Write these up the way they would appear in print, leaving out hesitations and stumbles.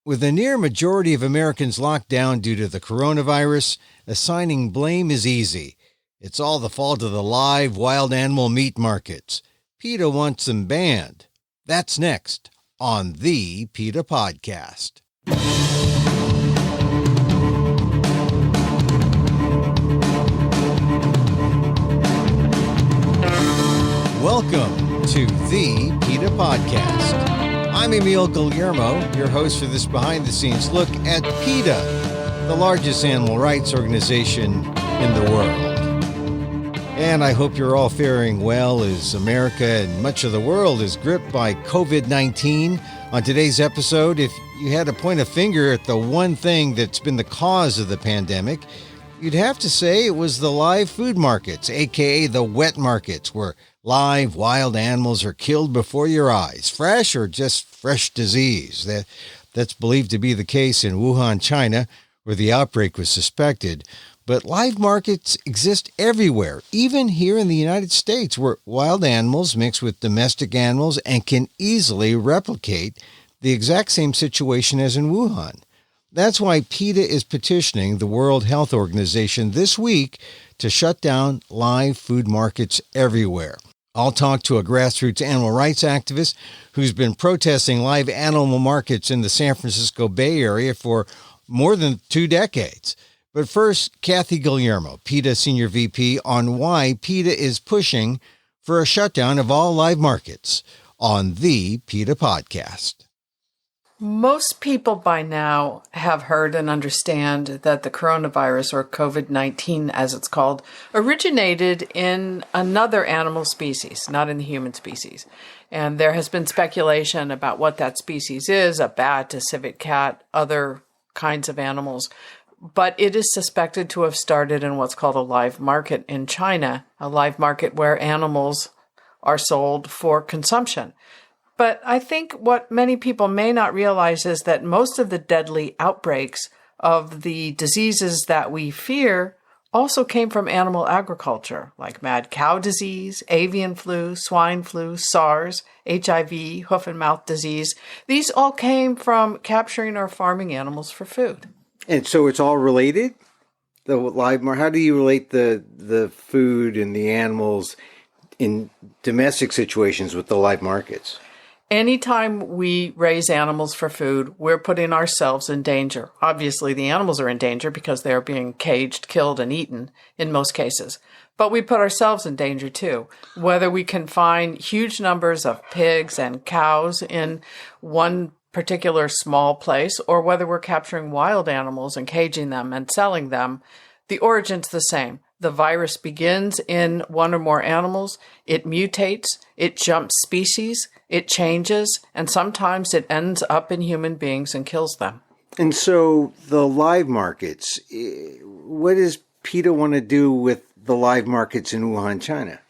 With a near majority of Americans locked down due to the coronavirus, assigning blame is easy. It's all the fault of the live wild animal meat markets. PETA wants them banned. That's next on the PETA Podcast. Welcome to the PETA Podcast. I'm Kathy Guillermo, your host for this behind-the-scenes look at PETA, the largest animal rights organization in the world. And I hope you're all faring well as America and much of the world is gripped by COVID-19. On today's episode, if you had to point a finger at the one thing that's been the cause of the pandemic, you'd have to say it was the live food markets, aka the wet markets, where live wild animals are killed before your eyes, fresh or just fresh disease. That's believed to be the case in Wuhan, China, where the outbreak was suspected. But live markets exist everywhere, even here in the United States, where wild animals mix with domestic animals and can easily replicate the exact same situation as in Wuhan. That's why PETA is petitioning the World Health Organization this week to shut down live food markets everywhere. I'll talk to a grassroots animal rights activist who's been protesting live animal markets in the San Francisco Bay Area for more than 2 decades. But first, Kathy Guillermo, PETA Sr. VP, on why PETA is pushing for a shutdown of all live markets on the PETA Podcast. Most people by now have heard and understand that the coronavirus, or COVID-19 as it's called, originated in another animal species, not in the human species. And there has been speculation about what that species is, a bat, a civet cat, other kinds of animals. But it is suspected to have started in what's called a live market in China, a live market where animals are sold for consumption. But I think what many people may not realize is that most of the deadly outbreaks of the diseases that we fear also came from animal agriculture, like mad cow disease, avian flu, swine flu, SARS, HIV, hoof and mouth disease. These all came from capturing or farming animals for food. And so it's all related? The live market, how do you relate the food and the animals in domestic situations with the live markets? Anytime we raise animals for food, we're putting ourselves in danger. Obviously, the animals are in danger because they are being caged, killed, and eaten in most cases. But we put ourselves in danger too. Whether we confine huge numbers of pigs and cows in one particular small place, or whether we're capturing wild animals and caging them and selling them, the origin's the same. The virus begins in one or more animals, it mutates, it jumps species, it changes, and sometimes it ends up in human beings and kills them. And so the live markets, what does PETA want to do with the live markets in Wuhan, China?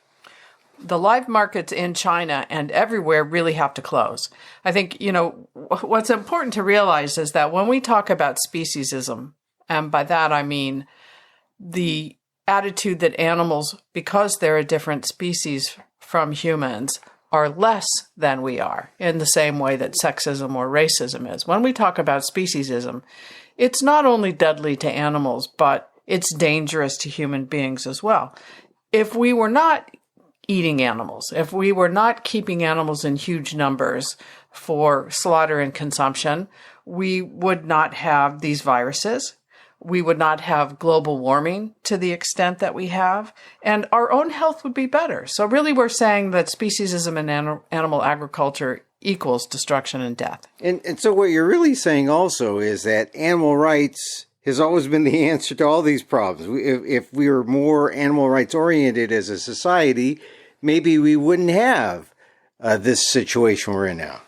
The live markets in China and everywhere really have to close. I think, what's important to realize is that when we talk about speciesism, and by that I mean the attitude that animals, because they're a different species from humans, are less than we are, in the same way that sexism or racism is. When we talk about speciesism, it's not only deadly to animals, but it's dangerous to human beings as well. If we were not eating animals, if we were not keeping animals in huge numbers for slaughter and consumption, we would not have these viruses. We would not have global warming to the extent that we have, and our own health would be better. So really we're saying that speciesism and animal agriculture equals destruction and death. And so what you're really saying also is that animal rights has always been the answer to all these problems. If we were more animal rights oriented as a society, maybe we wouldn't have this situation we're in now.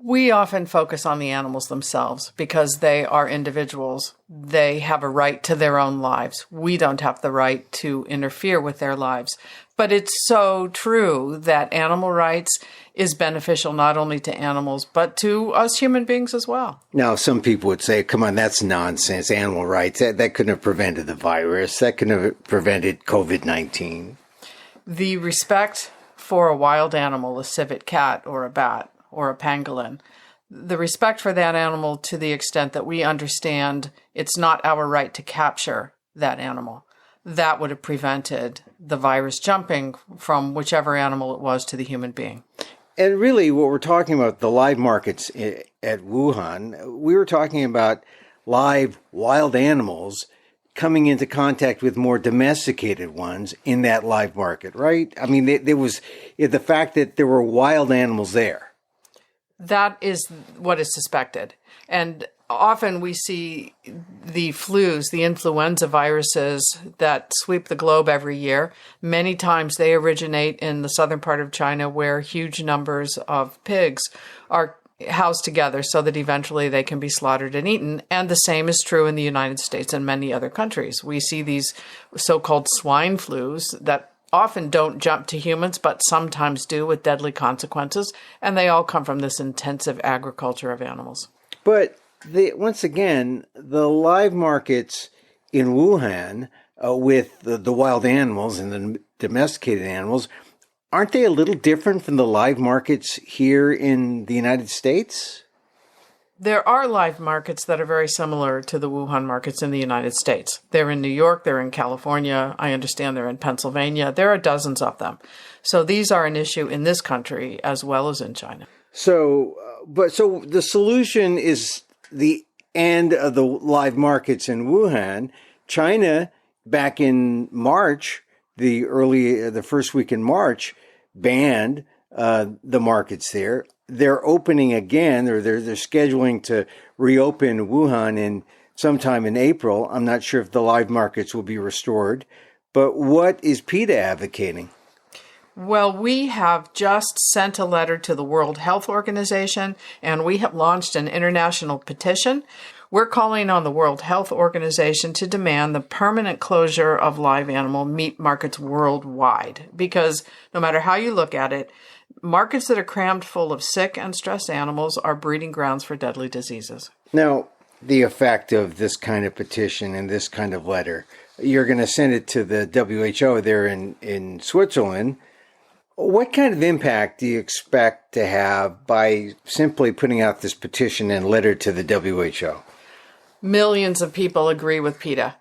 We often focus on the animals themselves because they are individuals. They have a right to their own lives. We don't have the right to interfere with their lives. But it's so true that animal rights is beneficial not only to animals, but to us human beings as well. Now, some people would say, come on, that's nonsense. Animal rights, that couldn't have prevented the virus. That couldn't have prevented COVID-19. The respect for a wild animal, a civet cat or a bat, or a pangolin, the respect for that animal to the extent that we understand it's not our right to capture that animal. That would have prevented the virus jumping from whichever animal it was to the human being. And really what we're talking about, the live markets at Wuhan, we were talking about live wild animals coming into contact with more domesticated ones in that live market, right? I mean, there was the fact that there were wild animals there. That is what is suspected. And often we see the flus, the influenza viruses that sweep the globe every year. Many times they originate in the southern part of China where huge numbers of pigs are housed together so that eventually they can be slaughtered and eaten. And the same is true in the United States and many other countries. We see these so-called swine flus that often don't jump to humans, but sometimes do with deadly consequences. And they all come from this intensive agriculture of animals. But once again, the live markets in Wuhan with the wild animals and the domesticated animals, aren't they a little different from the live markets here in the United States? There are live markets that are very similar to the Wuhan markets in the United States. They're in New York, they're in California, I understand they're in Pennsylvania. There are dozens of them. So these are an issue in this country as well as in China. So the solution is the end of the live markets in Wuhan. China, back in March, the first week in March, banned the markets there. They're opening again, or they're scheduling to reopen Wuhan sometime in April. I'm not sure if the live markets will be restored. But what is PETA advocating? Well, we have just sent a letter to the World Health Organization, and we have launched an international petition. We're calling on the World Health Organization to demand the permanent closure of live animal meat markets worldwide, because no matter how you look at it, markets that are crammed full of sick and stressed animals are breeding grounds for deadly diseases. Now, the effect of this kind of petition and this kind of letter, you're going to send it to the WHO there in Switzerland. What kind of impact do you expect to have by simply putting out this petition and letter to the WHO? Millions of people agree with PETA,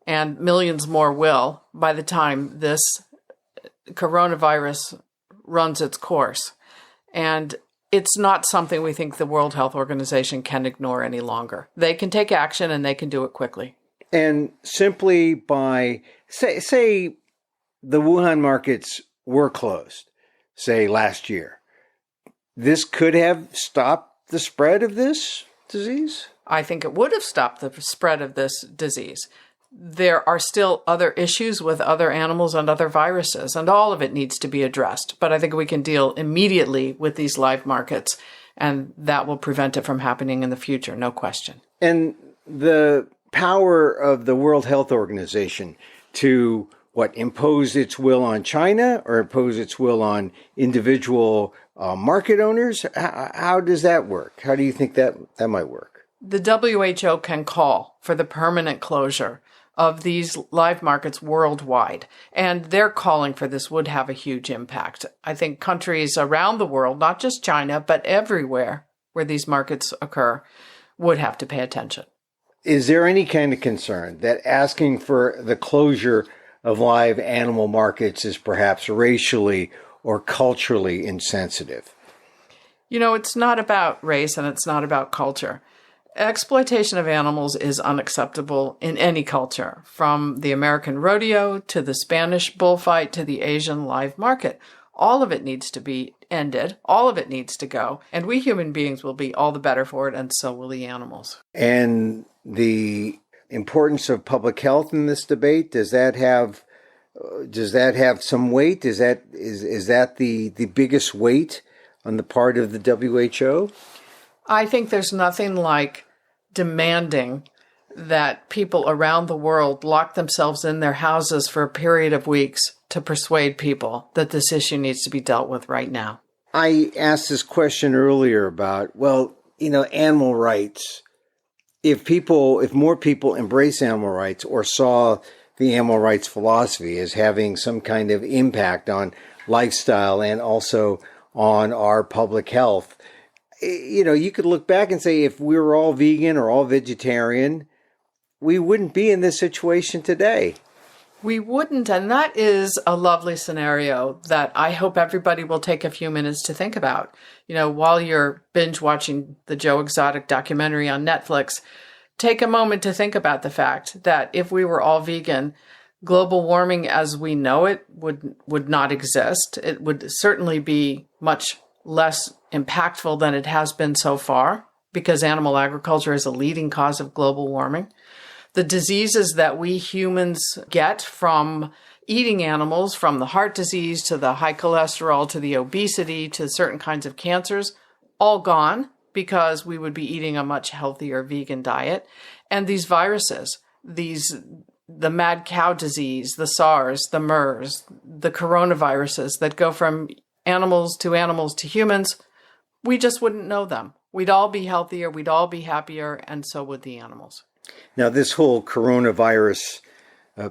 and millions more will by the time this coronavirus runs its course. And it's not something we think the World Health Organization can ignore any longer. They can take action, and they can do it quickly. And simply by, say the Wuhan markets were closed, say last year, this could have stopped the spread of this disease? I think it would have stopped the spread of this disease. There are still other issues with other animals and other viruses, and all of it needs to be addressed. But I think we can deal immediately with these live markets, and that will prevent it from happening in the future, no question. And the power of the World Health Organization to impose its will on China or impose its will on individual market owners? How does that work? How do you think that might work? The WHO can call for the permanent closure of these live markets worldwide, and their calling for this would have a huge impact. I think countries around the world, not just China, but everywhere where these markets occur, would have to pay attention. Is there any kind of concern that asking for the closure of live animal markets is perhaps racially or culturally insensitive? You know, it's not about race and it's not about culture. Exploitation of animals is unacceptable in any culture, from the American rodeo to the Spanish bullfight to the Asian live market. All of it needs to be ended. All of it needs to go. And we human beings will be all the better for it, and so will the animals. And the importance of public health in this debate, does that have some weight? Is that the biggest weight on the part of the WHO? I think there's nothing like demanding that people around the world lock themselves in their houses for a period of weeks to persuade people that this issue needs to be dealt with right now. I asked this question earlier about, animal rights. If more people embrace animal rights or saw the animal rights philosophy as having some kind of impact on lifestyle and also on our public health, you could look back and say if we were all vegan or all vegetarian, we wouldn't be in this situation today. We wouldn't, and that is a lovely scenario that I hope everybody will take a few minutes to think about. While you're binge watching the Joe Exotic documentary on Netflix, take a moment to think about the fact that if we were all vegan, global warming as we know it would not exist. It would certainly be much less impactful than it has been so far, because animal agriculture is a leading cause of global warming. The diseases that we humans get from eating animals, from the heart disease to the high cholesterol to the obesity to certain kinds of cancers, all gone because we would be eating a much healthier vegan diet. And these viruses, the mad cow disease, the SARS, the MERS, the coronaviruses that go from animals to humans, we just wouldn't know them. We'd all be healthier, we'd all be happier, and so would the animals. Now, this whole coronavirus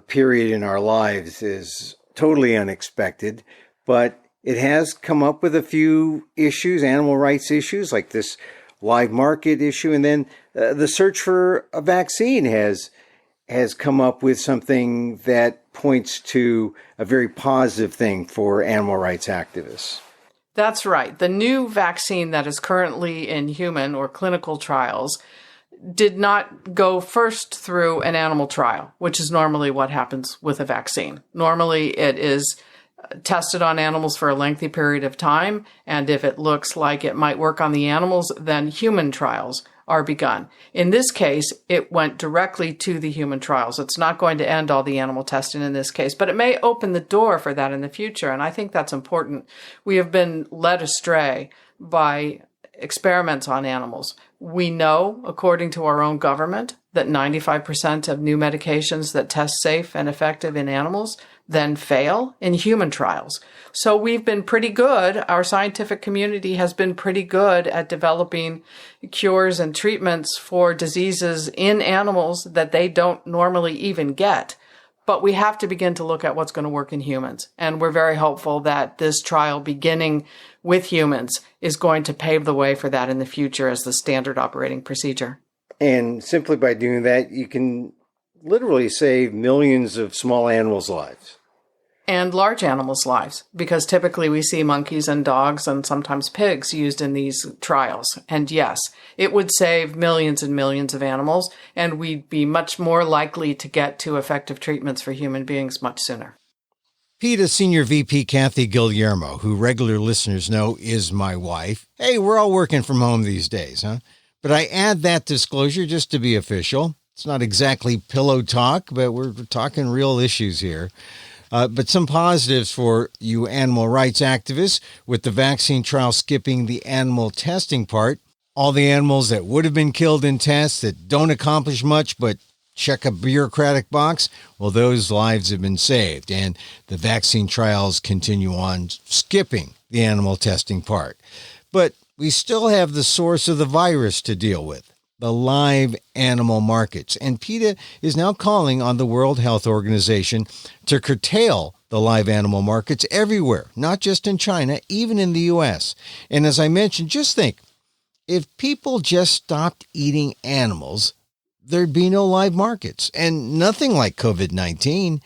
period in our lives is totally unexpected, but it has come up with a few issues, animal rights issues, like this live market issue, and then the search for a vaccine has come up with something that points to a very positive thing for animal rights activists. That's right. The new vaccine that is currently in human or clinical trials did not go first through an animal trial, which is normally what happens with a vaccine. Normally, it is tested on animals for a lengthy period of time, and if it looks like it might work on the animals, then human trials are begun. In this case, it went directly to the human trials. It's not going to end all the animal testing in this case, but it may open the door for that in the future, and I think that's important. We have been led astray by experiments on animals. We know, according to our own government, that 95% of new medications that test safe and effective in animals then fail in human trials. So we've been pretty good. Our scientific community has been pretty good at developing cures and treatments for diseases in animals that they don't normally even get. But we have to begin to look at what's going to work in humans. And we're very hopeful that this trial beginning with humans is going to pave the way for that in the future as the standard operating procedure. And simply by doing that, you can literally save millions of small animals' lives. And large animals' lives, because typically we see monkeys and dogs and sometimes pigs used in these trials. And yes, it would save millions and millions of animals, and we'd be much more likely to get to effective treatments for human beings much sooner. PETA Senior VP Kathy Guillermo, who regular listeners know is my wife. Hey, we're all working from home these days, huh? But I add that disclosure just to be official. It's not exactly pillow talk, but we're talking real issues here. But some positives for you animal rights activists with the vaccine trial skipping the animal testing part. All the animals that would have been killed in tests that don't accomplish much but check a bureaucratic box, well, those lives have been saved. And the vaccine trials continue on skipping the animal testing part. But we still have the source of the virus to deal with, the live animal markets. And PETA is now calling on the World Health Organization to curtail the live animal markets everywhere, not just in China, even in the U.S. And as I mentioned, just think, if people just stopped eating animals, there'd be no live markets and nothing like COVID-19.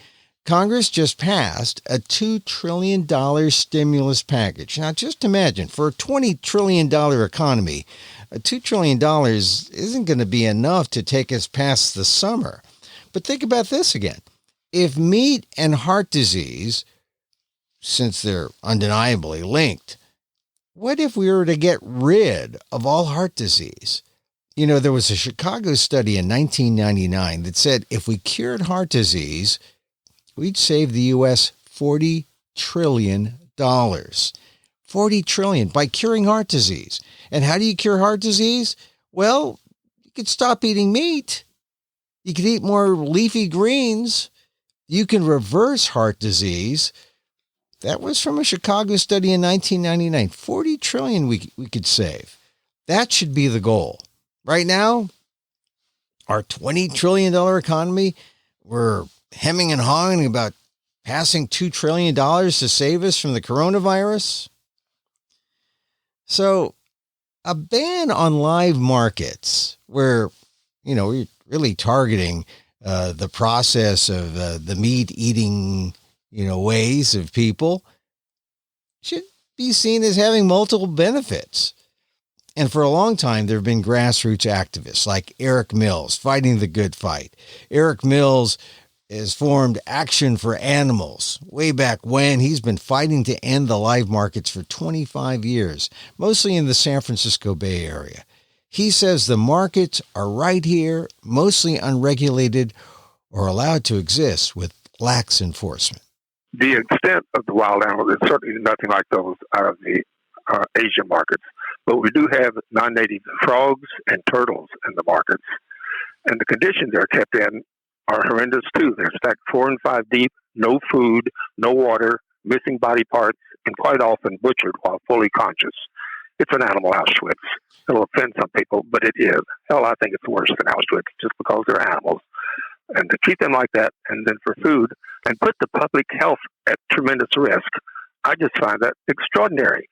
Congress just passed a $2 trillion stimulus package. Now, just imagine, for a $20 trillion economy, $2 trillion isn't going to be enough to take us past the summer. But think about this again. If meat and heart disease, since they're undeniably linked, what if we were to get rid of all heart disease? You know, there was a Chicago study in 1999 that said if we cured heart disease, we'd save the U.S. $40 trillion. $40 trillion by curing heart disease. And how do you cure heart disease? Well, you could stop eating meat. You could eat more leafy greens. You can reverse heart disease. That was from a Chicago study in 1999. $40 trillion we could save. That should be the goal. Right now, our $20 trillion economy, we're hemming and hawing about passing $2 trillion to save us from the coronavirus. So a ban on live markets where, we're really targeting the process of the meat eating, ways of people should be seen as having multiple benefits. And for a long time, there have been grassroots activists like Eric Mills fighting the good fight. Eric Mills has formed Action for Animals. Way back when, he's been fighting to end the live markets for 25 years, mostly in the San Francisco Bay Area. He says the markets are right here, mostly unregulated or allowed to exist with lax enforcement. The extent of the wild animals is certainly nothing like those out of the Asian markets. But we do have non-native frogs and turtles in the markets. And the conditions they're kept in are horrendous too. They're stacked 4 and 5 deep, no food, no water, missing body parts, and quite often butchered while fully conscious. It's an animal Auschwitz. It'll offend some people, but it is. Hell, I think it's worse than Auschwitz just because they're animals. And to treat them like that, and then for food, and put the public health at tremendous risk, I just find that extraordinary.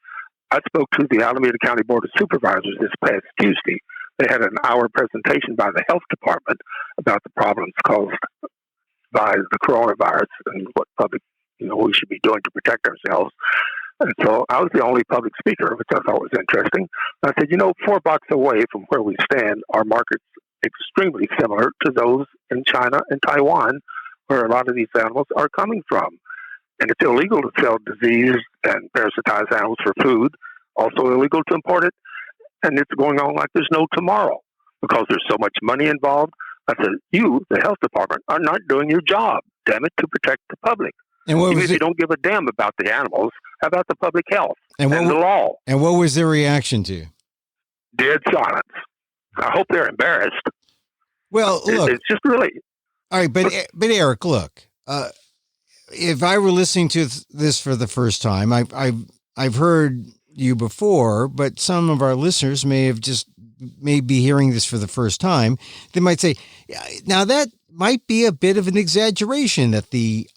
I spoke to the Alameda County Board of Supervisors this past Tuesday. They had an hour presentation by the health department about the problems caused by the coronavirus and what public, we should be doing to protect ourselves. And so I was the only public speaker, which I thought was interesting. I said, 4 blocks away from where we stand are markets extremely similar to those in China and Taiwan, where a lot of these animals are coming from. And it's illegal to sell diseased and parasitized animals for food, also illegal to import it. And it's going on like there's no tomorrow because there's so much money involved. I said, you, the health department, are not doing your job, damn it, to protect the public. And even if you don't give a damn about the animals, how about the public health and the law? And what was their reaction to? Dead silence. I hope they're embarrassed. Well, look. It's just really... All right, but Eric, look. If I were listening to this for the first time, I've heard you before, but some of our listeners may be hearing this for the first time. They might say, now that might be a bit of an exaggeration that the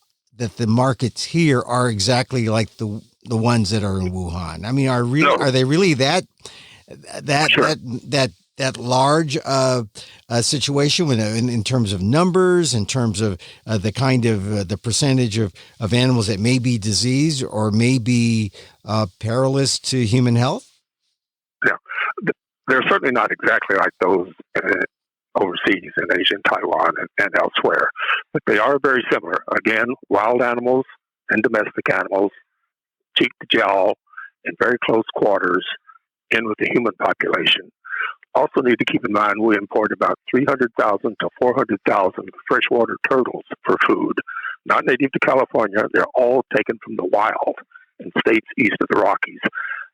markets here are exactly like the ones that are in Wuhan. I mean, are they really that large situation in terms of numbers, in terms of the kind of the percentage of animals that may be diseased or may be perilous to human health? Yeah, they're certainly not exactly like those overseas in Asia and Taiwan and elsewhere, but they are very similar. Again, wild animals and domestic animals, cheek to jowl, in very close quarters, in with the human population. Also need to keep in mind we import about 300,000 to 400,000 freshwater turtles for food, not native to California. They're all taken from the wild in states east of the Rockies.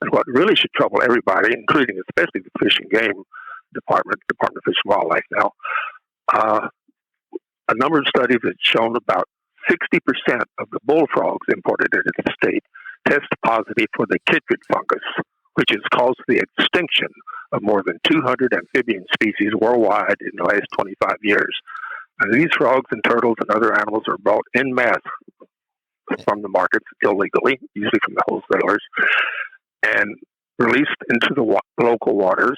And what really should trouble everybody, including especially the Fish and Game Department of Fish and Wildlife now, a number of studies have shown about 60% of the bullfrogs imported into the state test positive for the chytrid fungus, which has caused the extinction of more than 200 amphibian species worldwide in the last 25 years. And these frogs and turtles and other animals are brought en masse from the markets illegally, usually from the wholesalers, and released into the local waters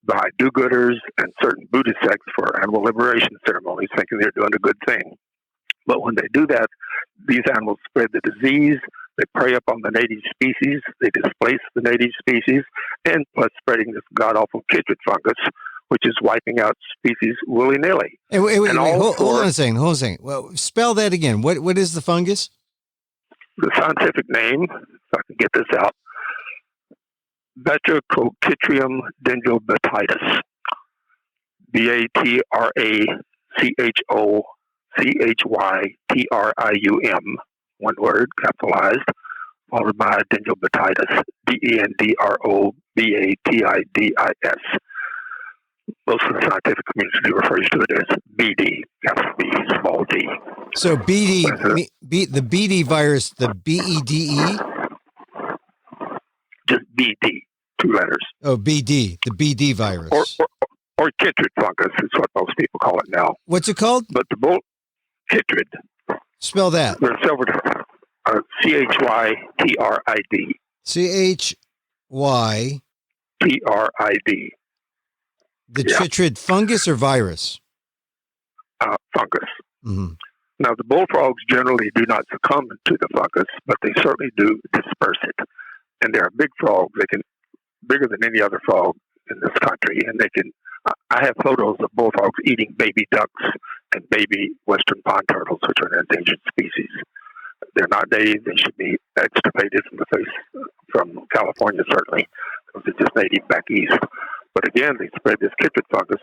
by do-gooders and certain Buddhist sects for animal liberation ceremonies, thinking they're doing a good thing. But when they do that, these animals spread the disease, they prey up on the native species, they displace the native species, and plus spreading this god-awful chytrid fungus, which is wiping out species willy-nilly. Wait, hold on a second. Well, spell that again. What is the fungus? The scientific name, if I can get this out, Batrachochytrium dendrobatidis. BATRACHOCHYTRIUM, one word, capitalized, followed by dendrobatidis, DENDROBATIDIS. Most of the scientific community refers to it as BD, capital B, small d. So BD, the BD virus, the BEDE? Just BD, 2 letters. Oh, BD, the BD virus. Or chytrid fungus is what most people call it now. What's it called? But chytrid. Spell that. There are several different. CHYTRID. CHY. TRID. The chytrid fungus or virus? Fungus. Mm-hmm. Now, the bullfrogs generally do not succumb to the fungus, but they certainly do disperse it. And they're big frogs. They can bigger than any other frog in this country, and they can. I have photos of bullfrogs eating baby ducks and baby western pond turtles, which are an endangered species. They're not native. They should be extirpated from California, certainly, because they're just native back east. But again, they spread this chytrid fungus.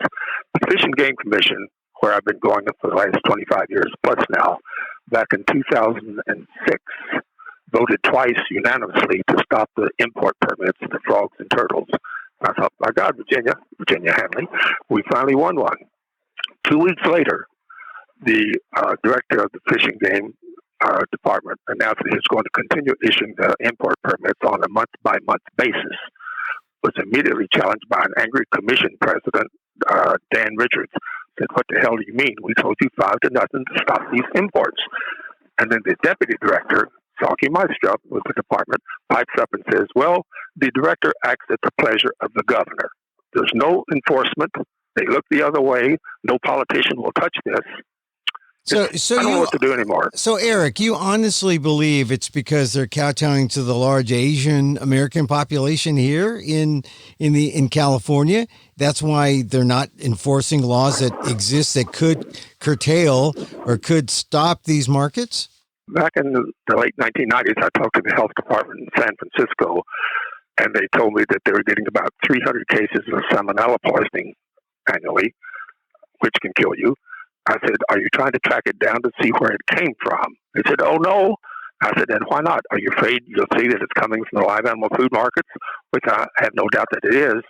The Fish and Game Commission, where I've been going for the last 25 years plus now, back in 2006, voted twice unanimously to stop the import permits to frogs and turtles. I thought, my God, Virginia Hanley, we finally won one. 2 weeks later, the director of the Fish and Game Department announced that he was going to continue issuing the import permits on a month-by-month basis. Was immediately challenged by an angry commission president, Dan Richards. Said, "What the hell do you mean? We told you 5-0 to stop these imports." And then the deputy director, Salky Meistrup, with the department, pipes up and says, "Well, the director acts at the pleasure of the governor. There's no enforcement. They look the other way. No politician will touch this." So I don't know what to do anymore. So, Eric, you honestly believe it's because they're kowtowing to the large Asian American population here in California? That's why they're not enforcing laws that exist that could curtail or could stop these markets? Back in the late 1990s, I talked to the health department in San Francisco, and they told me that they were getting about 300 cases of salmonella poisoning annually, which can kill you. I said, "Are you trying to track it down to see where it came from?" They said, "Oh, no." I said, "Then why not? Are you afraid you'll see that it's coming from the live animal food markets?" Which I have no doubt that it is.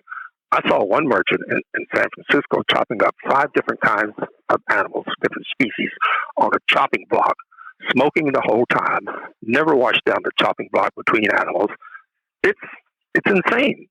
I saw one merchant in San Francisco chopping up 5 different kinds of animals, different species, on a chopping block, smoking the whole time, never washed down the chopping block between animals. It's insane.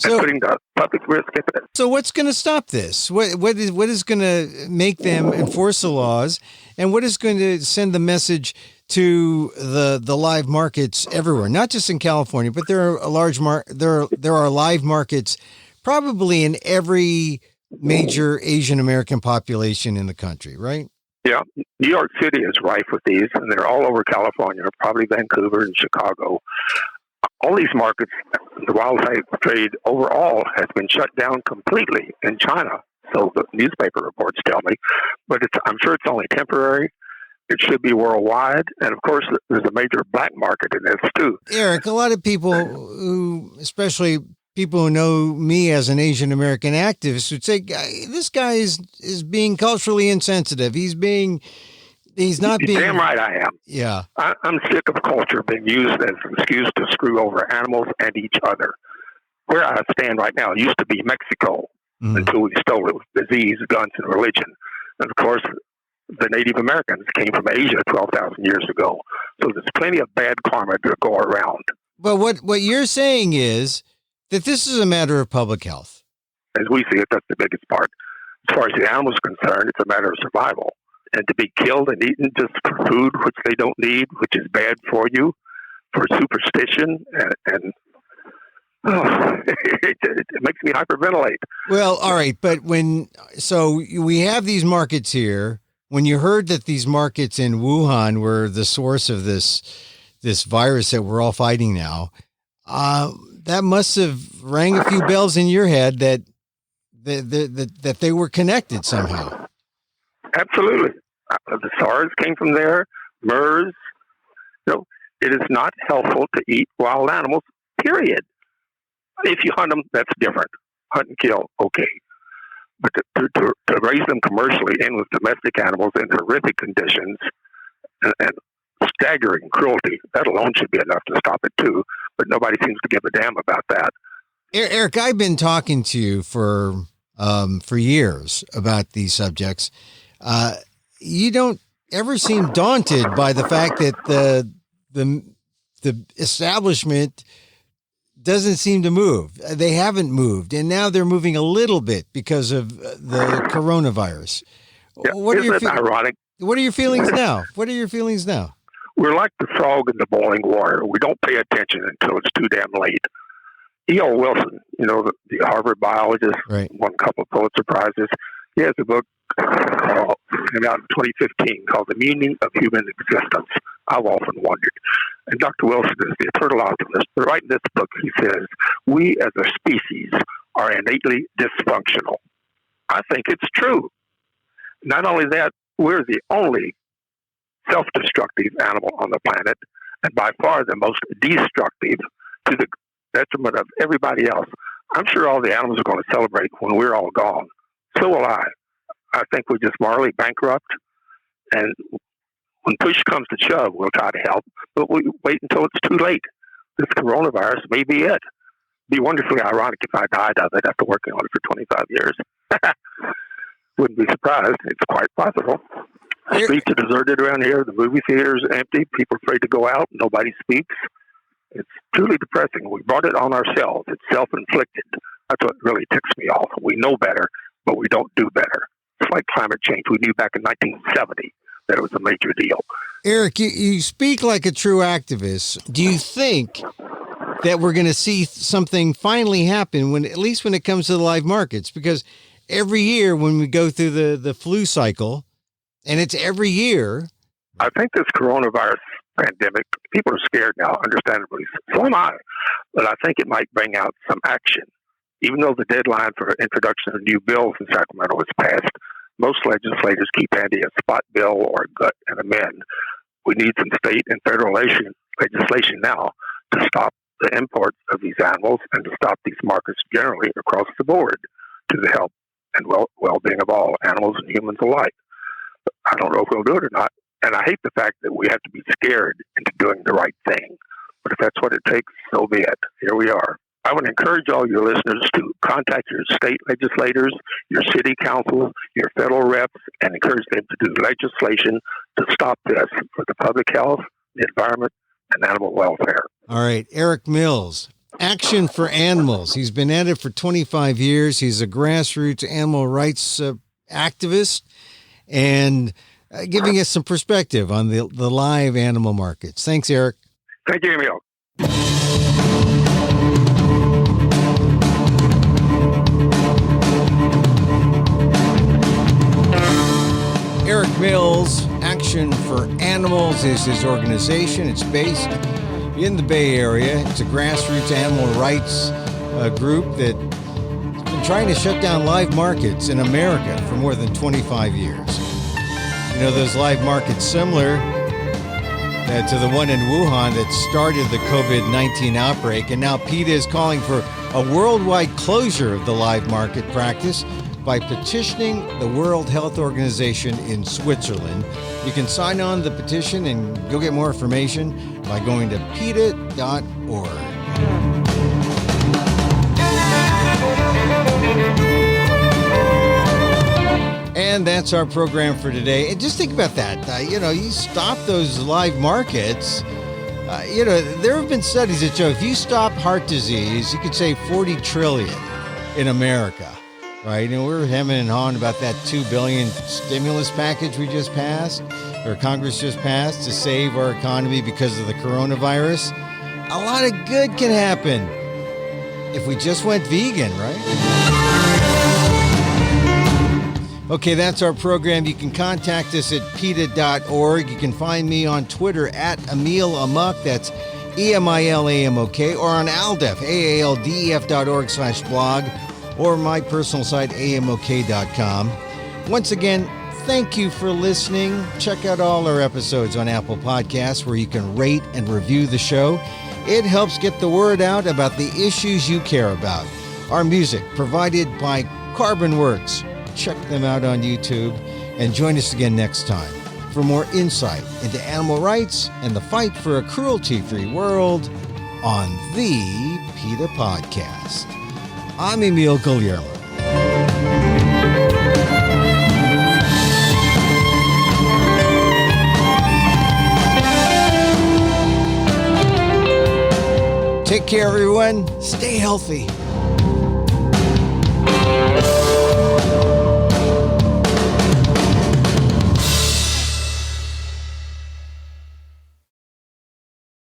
And putting the public risk at it. So what's going to stop this? What is going to make them enforce the laws, and what is going to send the message to the live markets everywhere? Not just in California, but there are live markets probably in every major Asian American population in the country, right? Yeah, New York City is rife with these, and they're all over California, probably Vancouver and Chicago. All these markets, the wildlife trade overall has been shut down completely in China. So the newspaper reports tell me, but I'm sure it's only temporary. It should be worldwide. And of course, there's a major black market in this too. Eric, a lot of people who, especially people who know me as an Asian American activist, would say, this guy is being culturally insensitive. He's not being... Damn right I am. Yeah. I'm sick of culture being used as an excuse to screw over animals and each other. Where I stand right now, it used to be Mexico until we stole it with disease, guns, and religion. And of course, the Native Americans came from Asia 12,000 years ago. So there's plenty of bad karma to go around. But what you're saying is that this is a matter of public health. As we see it, that's the biggest part. As far as the animals are concerned, it's a matter of survival. And to be killed and eaten just for food, which they don't need, which is bad for you, for superstition, and it makes me hyperventilate. Well, all right, but so we have these markets here. When you heard that these markets in Wuhan were the source of this virus that we're all fighting now, that must have rang a few bells in your head that they were connected somehow. Absolutely. The SARS came from there, MERS. It is not helpful to eat wild animals, period. If you hunt them, that's different. Hunt and kill, okay. But to raise them commercially and with domestic animals in horrific conditions and staggering cruelty, that alone should be enough to stop it too. But nobody seems to give a damn about that. Eric, I've been talking to you for years about these subjects. You don't ever seem daunted by the fact that the establishment doesn't seem to move. They haven't moved, and now they're moving a little bit because of the coronavirus. Yeah, isn't it ironic? What are your feelings now? We're like the frog in the boiling water. We don't pay attention until it's too damn late. E.O. Wilson, the Harvard biologist, Right. won a couple of Pulitzer Prizes. He has a book came out in 2015 called The Meaning of Human Existence. I've often wondered. And Dr. Wilson is the eternal optimist. But right in this book, he says, we as a species are innately dysfunctional. I think it's true. Not only that, we're the only self-destructive animal on the planet, and by far the most destructive to the detriment of everybody else. I'm sure all the animals are going to celebrate when we're all gone. So will I. I think we're just morally bankrupt, and when push comes to shove, we'll try to help, but we wait until it's too late. This coronavirus may be it. It'd be wonderfully ironic if I died of it after working on it for 25 years. Wouldn't be surprised. It's quite possible. The streets are deserted around here. The movie theaters are empty. People are afraid to go out. Nobody speaks. It's truly depressing. We brought it on ourselves. It's self-inflicted. That's what really ticks me off. We know better, but we don't do better. It's like climate change. We knew back in 1970 that it was a major deal. Eric, you speak like a true activist. Do you think that we're going to see something finally happen, at least when it comes to the live markets? Because every year when we go through the flu cycle, and it's every year. I think this coronavirus pandemic, people are scared now, understandably. So am I. But I think it might bring out some action. Even though the deadline for introduction of new bills in Sacramento is passed, most legislators keep handy a spot bill or a gut and amend. We need some state and federal legislation now to stop the imports of these animals and to stop these markets generally across the board to the health and well-being of all, animals and humans alike. I don't know if we'll do it or not. And I hate the fact that we have to be scared into doing the right thing. But if that's what it takes, so be it. Here we are. I would encourage all your listeners to contact your state legislators, your city councils, your federal reps, and encourage them to do legislation to stop this for the public health, the environment, and animal welfare. All right. Eric Mills, Action for Animals. He's been at it for 25 years. He's a grassroots animal rights activist and giving us some perspective on the live animal markets. Thanks, Eric. Thank you, Emil. Eric Mills, Action for Animals is his organization. It's based in the Bay Area. It's a grassroots animal rights group that's been trying to shut down live markets in America for more than 25 years. You know, those live markets similar to the one in Wuhan that started the Covid-19 outbreak. And now PETA is calling for a worldwide closure of the live market practice by petitioning the World Health Organization in Switzerland. You can sign on the petition and go get more information by going to PETA.org. And that's our program for today. And just think about that. You stop those live markets. There have been studies that show if you stop heart disease, you could save $40 trillion in America. Right, and we're hemming and hawing about that $2 billion stimulus package we just passed, or Congress just passed, to save our economy because of the coronavirus. A lot of good can happen if we just went vegan, right? Okay, that's our program. You can contact us at PETA.org. You can find me on Twitter at Emil Amok. That's EMILAMOK, or on ALDEF, AALDEF.org/blog. or my personal site, amok.com. Once again, thank you for listening. Check out all our episodes on Apple Podcasts, where you can rate and review the show. It helps get the word out about the issues you care about. Our music provided by Carbon Works. Check them out on YouTube, and join us again next time for more insight into animal rights and the fight for a cruelty-free world on the PETA Podcast. I'm Emil Guillermo. Take care, everyone. Stay healthy.